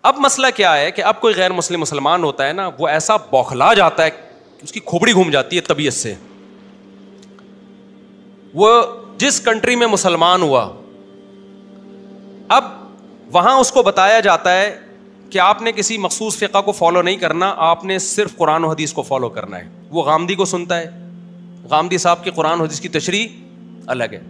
اب مسئلہ کیا ہے کہ اب کوئی غیر مسلم مسلمان ہوتا ہے نا, وہ ایسا بوکھلا جاتا ہے, اس کی کھوپڑی گھوم جاتی ہے طبیعت سے. وہ جس کنٹری میں مسلمان ہوا, اب وہاں اس کو بتایا جاتا ہے کہ آپ نے کسی مخصوص فقہ کو فالو نہیں کرنا, آپ نے صرف قرآن و حدیث کو فالو کرنا ہے. وہ غامدی کو سنتا ہے, غامدی صاحب کی قرآن و حدیث کی تشریح الگ ہے.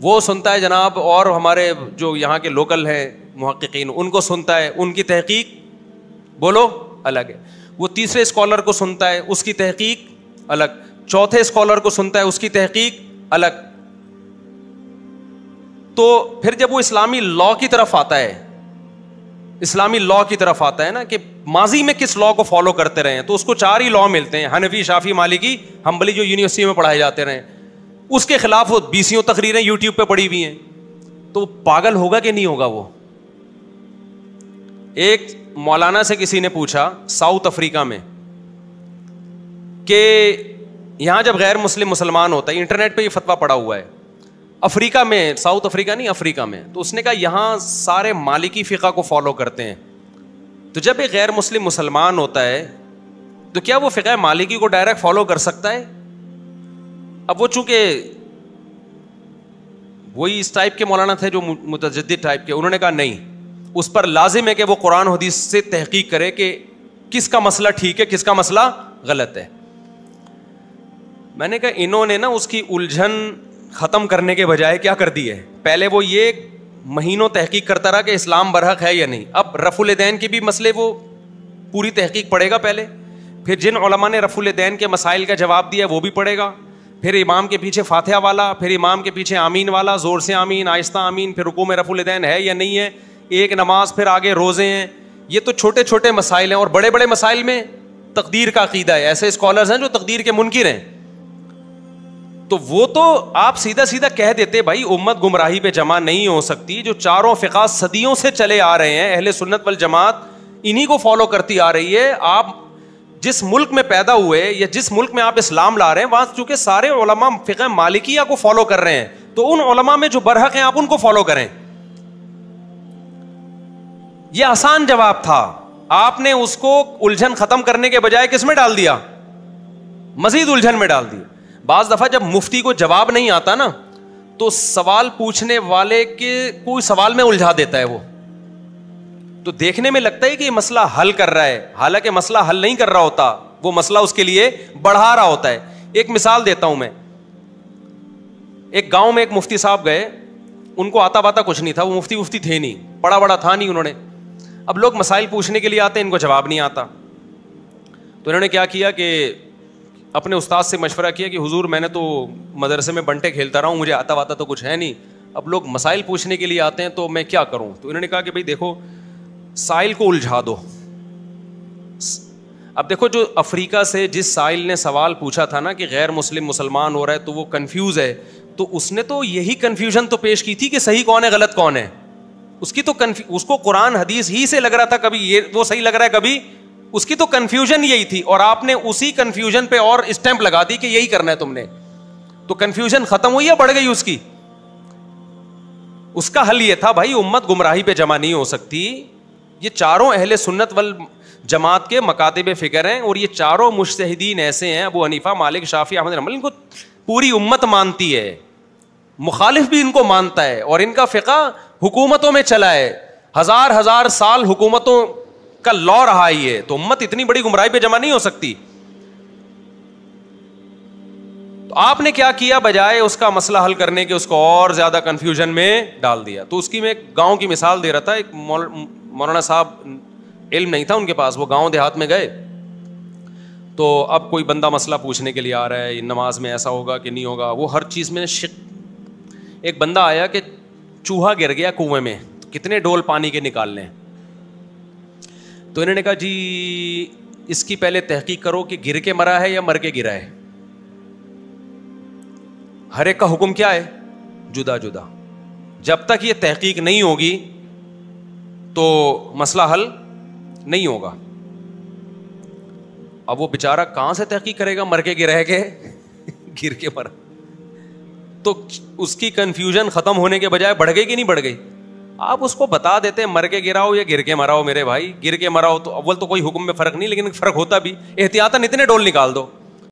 وہ سنتا ہے جناب, اور ہمارے جو یہاں کے لوکل ہیں محققین ان کو سنتا ہے, ان کی تحقیق بولو الگ ہے. وہ تیسرے اسکالر کو سنتا ہے, اس کی تحقیق الگ, چوتھے اسکالر کو سنتا ہے, اس کی تحقیق الگ. تو پھر جب وہ اسلامی لا کی طرف آتا ہے, اسلامی لا کی طرف آتا ہے نا کہ ماضی میں کس لا کو فالو کرتے رہے ہیں, تو اس کو 4 ہی لا ملتے ہیں, حنفی, شافعی, مالکی, حنبلی, جو یونیورسٹی میں پڑھائے جاتے رہے. اس کے خلاف وہ 20 تقریریں یوٹیوب پہ پڑی ہوئی ہیں. تو پاگل ہوگا کہ نہیں ہوگا وہ؟ ایک مولانا سے کسی نے پوچھا ساؤتھ افریقہ میں کہ یہاں جب غیر مسلم مسلمان ہوتا ہے, انٹرنیٹ پہ یہ فتویٰ پڑا ہوا ہے, افریقہ میں, ساؤتھ افریقہ نہیں افریقہ میں, تو اس نے کہا یہاں سارے مالکی فقہ کو فالو کرتے ہیں. تو جب ایک غیر مسلم مسلمان ہوتا ہے تو کیا وہ فقہ مالکی کو ڈائریکٹ فالو کر سکتا ہے؟ اب وہ چونکہ وہی اس ٹائپ کے مولانا تھے جو متجدد ٹائپ کے, انہوں نے کہا نہیں, اس پر لازم ہے کہ وہ قرآن حدیث سے تحقیق کرے کہ کس کا مسئلہ ٹھیک ہے, کس کا مسئلہ غلط ہے. میں نے کہا انہوں نے نا اس کی الجھن ختم کرنے کے بجائے کیا کر دی ہے, پہلے وہ یہ مہینوں تحقیق کرتا رہا کہ اسلام برحق ہے یا نہیں. اب رفع الیدین کے بھی مسئلے وہ پوری تحقیق پڑھے گا پہلے, پھر جن علماء نے رفع الیدین کے مسائل کا جواب دیا وہ بھی پڑھے گا, پھر امام کے پیچھے فاتحہ والا, پھر امام کے پیچھے آمین والا, زور سے آمین, آہستہ آمین, پھر رکوع میں رفع الیدین ہے یا نہیں ہے, ایک نماز, پھر آگے روزے ہیں. یہ تو چھوٹے چھوٹے مسائل ہیں, اور بڑے بڑے مسائل میں تقدیر کا عقیدہ ہے. ایسے اسکالرز ہیں جو تقدیر کے منکر ہیں, تو وہ تو آپ سیدھا سیدھا کہہ دیتے بھائی امت گمراہی پہ جمع نہیں ہو سکتی. جو چاروں فقہ صدیوں سے چلے آ رہے ہیں, اہل سنت والجماعت انہی کو فالو کرتی آ رہی ہے. آپ جس ملک میں پیدا ہوئے یا جس ملک میں آپ اسلام لا رہے ہیں, وہاں چونکہ سارے علماء فقہ مالکیہ کو فالو کر رہے ہیں, تو ان علماء میں جو برحق ہیں آپ ان کو فالو کریں. یہ آسان جواب تھا, آپ نے اس کو الجھن ختم کرنے کے بجائے کس میں ڈال دیا, مزید الجھن میں ڈال دیا. بعض دفعہ جب مفتی کو جواب نہیں آتا نا, تو سوال پوچھنے والے کے کوئی سوال میں الجھا دیتا ہے وہ, تو دیکھنے میں لگتا ہے کہ یہ مسئلہ حل کر رہا ہے, حالانکہ مسئلہ حل نہیں کر رہا ہوتا, وہ مسئلہ اس کے لیے بڑھا رہا ہوتا ہے. ایک مثال دیتا ہوں میں. ایک گاؤں میں ایک مفتی صاحب گئے, ان کو آتا باتا کچھ نہیں تھا, وہ مفتی تھے نہیں, پڑا بڑا تھا نہیں انہوں نے. اب لوگ مسائل پوچھنے کے لیے آتے ہیں, ان کو جواب نہیں آتا, تو انہوں نے کیا کیا کہ اپنے استاد سے مشورہ کیا کہ حضور میں نے تو مدرسے میں بنٹے کھیلتا رہا ہوں, مجھے آتا واتا تو کچھ ہے نہیں, اب لوگ مسائل پوچھنے کے لیے آتے ہیں تو میں کیا کروں. تو انہوں نے کہا کہ بھائی دیکھو سائل کو الجھا دو. اب دیکھو جو افریقہ سے جس سائل نے سوال پوچھا تھا نا کہ غیر مسلم مسلمان ہو رہا ہے تو وہ کنفیوز ہے, تو اس نے تو یہی کنفیوژن تو پیش کی تھی کہ صحیح کون ہے غلط کون ہے. اس کی تو اس کو قرآن حدیث ہی سے لگ رہا تھا, کبھی یہ وہ صحیح لگ رہا ہے, کبھی اس کی تو کنفیوژن یہی تھی, اور آپ نے اسی کنفیوژن پہ اور اسٹیمپ لگا دی کہ یہی کرنا ہے تم نے. تو کنفیوژن ختم ہوئی یا بڑھ گئی اس کی؟ اس کا حل یہ تھا بھائی امت گمراہی پہ جمع نہیں ہو سکتی. یہ چاروں اہل سنت والجماعت کے مکاتب فکر ہیں, اور یہ چاروں مجتہدین ایسے ہیں, ابو حنیفہ, مالک, شافعی, احمد, حنبل, ان کو پوری امت مانتی ہے, مخالف بھی ان کو مانتا ہے, اور ان کا فقہ حکومتوں میں چلا ہے, ہزار سال حکومتوں کا لا رہا ہی ہے. تو امت اتنی بڑی گمراہی پہ جمع نہیں ہو سکتی. تو آپ نے کیا کیا, بجائے اس کا مسئلہ حل کرنے کے اس کو اور زیادہ کنفیوژن میں ڈال دیا. تو اس کی میں ایک گاؤں کی مثال دے رہا تھا. ایک مولانا صاحب علم نہیں تھا ان کے پاس, وہ گاؤں دیہات میں گئے, تو اب کوئی بندہ مسئلہ پوچھنے کے لیے آ رہا ہے, نماز میں ایسا ہوگا کہ نہیں ہوگا, وہ ہر چیز میں شک. ایک بندہ آیا کہ چوہا گر گیا کنویں میں, کتنے ڈول پانی کے نکال لیں. تو انہوں نے کہا جی اس کی پہلے تحقیق کرو کہ گر کے مرا ہے یا مر کے گرا ہے. ہر ایک کا حکم کیا ہے, جدا جدا. جب تک یہ تحقیق نہیں ہوگی تو مسئلہ حل نہیں ہوگا. اب وہ بیچارہ کہاں سے تحقیق کرے گا, مر کے گرا ہے کہ گر کے مرا. تو اس کی کنفیوژن ختم ہونے کے بجائے بڑھ گئی کہ نہیں بڑھ گئی؟ آپ اس کو بتا دیتے ہیں مر کے گراؤ یا گر کے مراؤ میرے بھائی, گر کے مراؤ تو اول تو کوئی حکم میں فرق نہیں, لیکن فرق ہوتا بھی, احتیاطاً اتنے ڈول نکال دو